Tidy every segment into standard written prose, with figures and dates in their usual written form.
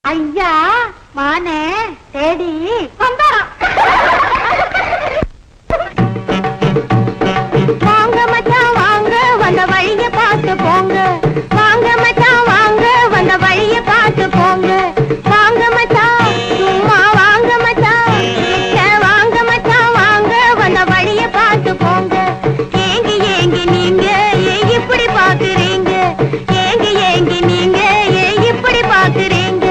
ஐயா மானே தேடி வந்தா வாங்க மச்சான் வாங்க வந்த வழிய பார்த்து போங்க வாங்க மச்சான் வாங்க வந்த வழிய பார்த்து போங்க வாங்க மச்சான் சும்மா வாங்க மச்சான் வாங்க மச்சான் வாங்க வந்த வழிய பார்த்து போங்க ஏங்கி ஏங்கி நீங்க இப்படி பாக்குறீங்க ஏங்கி ஏங்கி நீங்க இப்படி பாக்குறீங்க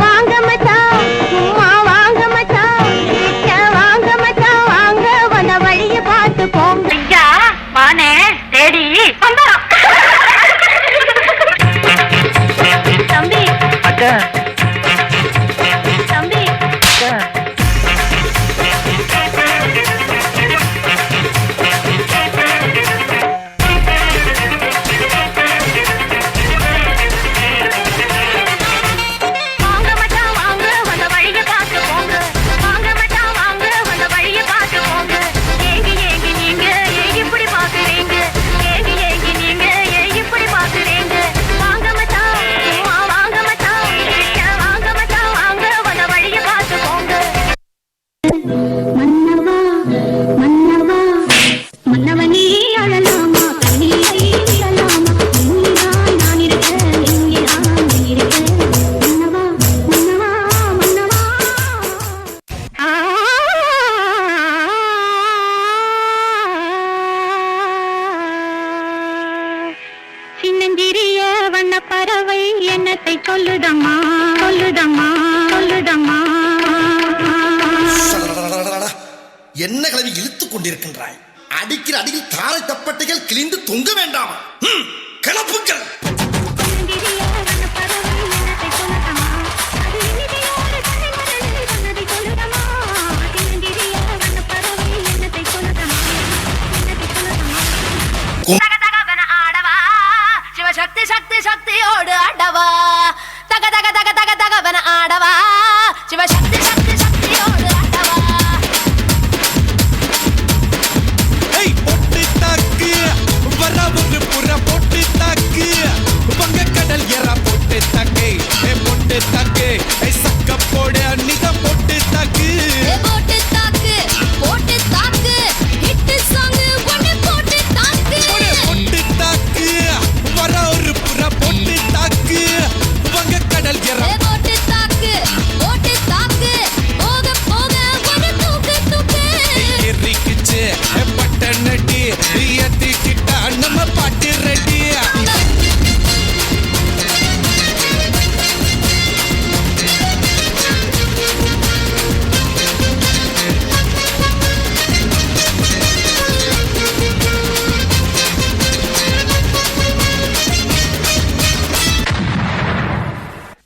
வாங்க மச்சான் சும்மா வாங்க மச்சான் வாங்க மச்சான் வாங்க வந்த வழிய பார்த்து போங்க ஐயா மானே தேடி வந்தா தம்பி அக்கா தம்பி அக்கா வாங்க மச்சான் வாங்க வந்த வழிய பார்த்து போங்க வாங்க மச்சான் வாங்க வந்த வழிய பார்த்து போங்க ஏங்கி ஏங்கி நீங்க இப்படி பாக்குறீங்க ஏங்கி ஏங்கி நீங்க இப்படி பாக்குறீங்க வாங்க மச்சான் சும்மா வாங்க மச்சான் வாங்க மச்சான் வாங்க வந்த வழிய பார்த்து போங்க மன்னவா மன்னவா மன்னவனே அழலாமா கண்ணீரை விடலாமா இங்கேதான் நான் இருக்கேன் இங்கேதான் நீ இருக்க மன்னவா மன்னவா மன்னவா சின்னஞ்சிறிய வண்ண பறவை என்னத்தை சொல்லுதம்மா சொல்லுதம்மா சொல்லுதம்மா சடடடடடடடா. என்ன கிளவி இழுத்துக் கொண்டிருக்கின்றாய்? அடிக்கிற அடியில் தாரை தப்பட்டைகள் கிழிந்து தொங்க வேண்டாமா? கிளப்புக்கள். சின்னஞ்சிறிய வண்ண பறவை என்னத்தை சொல்லுதம்மா அது இனிமையோடு கண்ணில் சொன்னதை சொல்லுதம்மா சின்னஞ்சிறிய வண்ண பறவை என்னத்தை சொல்லுதம்மா என்னத்தை சொல்லுதம்மா தகதகவன ஆடவா சிவசக்தி சக்தி சக்தியோடு ஆடவா தக தக தக தக தகவன ஆடவா சிவசக்தி சக்தி சக்தியோடு ஆடவா ஏய் பொட்டு தாக்கு வரவுக்கு புற பொட்டு தாக்கு வங்கக்கடல் எற பொட்டு தாக்கு பொட்டு தாக்கு சக்க போட நித பொட்டு தாக்கு போட்டு தாக்கு போட்டு தாக்கு ஹிட் சாங் ஒன்னு போட்டு தாக்கு பொட்டு தாக்கு வர ஒரு புற பொட்டு தாக்கு வங்கக்கடல் எற போட்டு தாக்கு போக போக ஒன்னு தூக்கு தூக்கு எரிக்குச்சு பட்ட நடி ஏத்திக்கிட்டா நம்ம பாட்டு ரெடி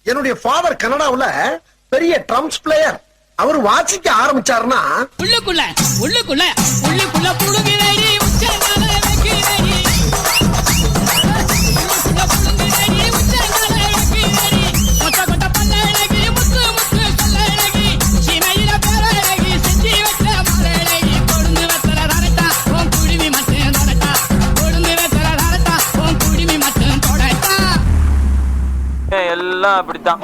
என்னுடைய ஃபாதர் கனடாவுல பெரிய ட்ரம்ஸ் பிளேயர். அவர் வாசிக்க ஆரம்பிச்சாருன்னா உள்ளுக்குள்ள உள்ளுக்குள்ள உள்ளுக்குள்ள புடுங்கிறடி உச்சங்கால வைக்கிறடி உள்ளுக்குள்ள புடுங்கிறடி உச்சங்கால வைக்கிறடி கொட்ட கொட்ட பல்லழகி முத்து முத்து சொல்லழகி சீமையில பேரழகி செஞ்சி வச்ச மலழகி கொடுந்து வெத்தல ரரட்டா உன் குடிமி மட்டும் தொடட்டா கொடுந்து வெத்தல ரரட்டா உன் குடிமி மட்டும் தொடட்டா எல்லாம் அப்படித்தான்.